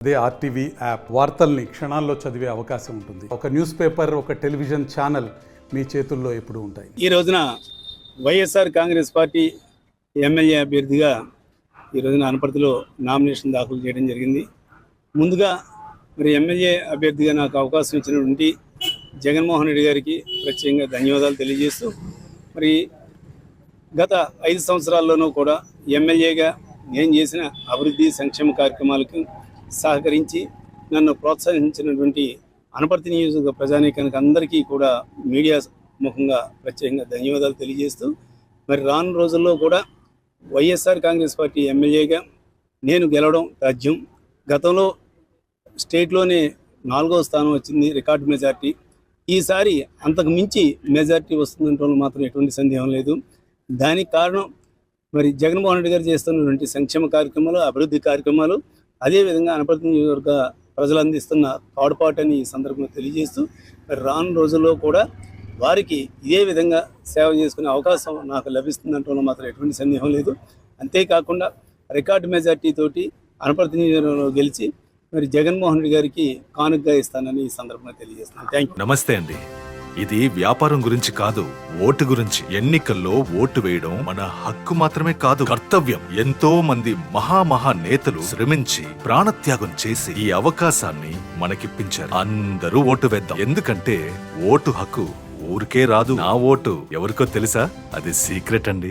అదే RTV app వార్తల్ని క్షణాల్లో చదివే అవకాశం ఉంటుంది. ఒక న్యూస్ పేపర్, ఒక టెలివిజన్ ఛానల్ మీ చేతుల్లో ఎప్పుడూ ఉంటాయి. ఈ రోజున వైఎస్ఆర్ కాంగ్రెస్ పార్టీ ఎమ్మెల్యే అభ్యర్థిగా ఈ రోజున అనపర్తిలో నామినేషన్ దాఖలు చేయడం జరిగింది. ముందుగా మరి ఎమ్మెల్యే అభ్యర్థిగా నాకు అవకాశం ఇచ్చినటువంటి జగన్మోహన్ రెడ్డి గారికి ప్రత్యేకంగా ధన్యవాదాలు తెలియజేస్తూ, మరి గత 5 సంవత్సరాల్లోనూ కూడా ఎమ్మెల్యేగా నేను చేసిన అభివృద్ధి సంక్షేమ కార్యక్రమాలకు సహకరించి నన్ను ప్రోత్సహించినటువంటి అనపర్తి నియోజకవర్గ ప్రజానీకానికి అందరికీ కూడా మీడియా ముఖంగా ప్రత్యేకంగా ధన్యవాదాలు తెలియజేస్తూ, మరి రాను రోజుల్లో కూడా వైఎస్ఆర్ కాంగ్రెస్ పార్టీ ఎమ్మెల్యేగా నేను గెలవడం రాజ్యం. గతంలో స్టేట్లోనే 4వ స్థానం వచ్చింది, రికార్డు మెజార్టీ. ఈసారి అంతకు మించి మెజార్టీ వస్తుందంటే మాత్రం ఎటువంటి సందేహం లేదు. దానికి కారణం మరి జగన్మోహన్ రెడ్డి గారు చేస్తున్నటువంటి సంక్షేమ కార్యక్రమాలు, అభివృద్ధి కార్యక్రమాలు, అదేవిధంగా అనపర్తి నియోజకవర్గ ప్రజలు అందిస్తున్న తోడ్పాటని ఈ సందర్భంగా తెలియజేస్తూ, మరి రాను రోజుల్లో కూడా వారికి ఇదే విధంగా సేవ చేసుకునే అవకాశం నాకు లభిస్తుందంటే మాత్రం ఎటువంటి సందేహం లేదు. అంతేకాకుండా రికార్డు మెజార్టీ తోటి అనపర్తి నియోజకవర్గంలో గెలిచి మరి జగన్మోహన్ రెడ్డి గారికి కానుకగా ఇస్తానని ఈ సందర్భంగా తెలియజేస్తున్నాను. Thank you. నమస్తే అండి. ఇది వ్యాపారం గురించి కాదు, ఓటు గురించి. ఎన్నికల్లో ఓటు వేయడం మన హక్కు మాత్రమే కాదు, కర్తవ్యం. ఎంతో మంది మహా నేతలు శ్రమించి ప్రాణత్యాగం చేసి ఈ అవకాశాన్ని మనకిప్పించారు. అందరూ ఓటు వేద్దాం. ఎందుకంటే ఓటు హక్కు ఊరికే రాదు. నా ఓటు ఎవరికో తెలుసా? అది సీక్రెట్ అండి.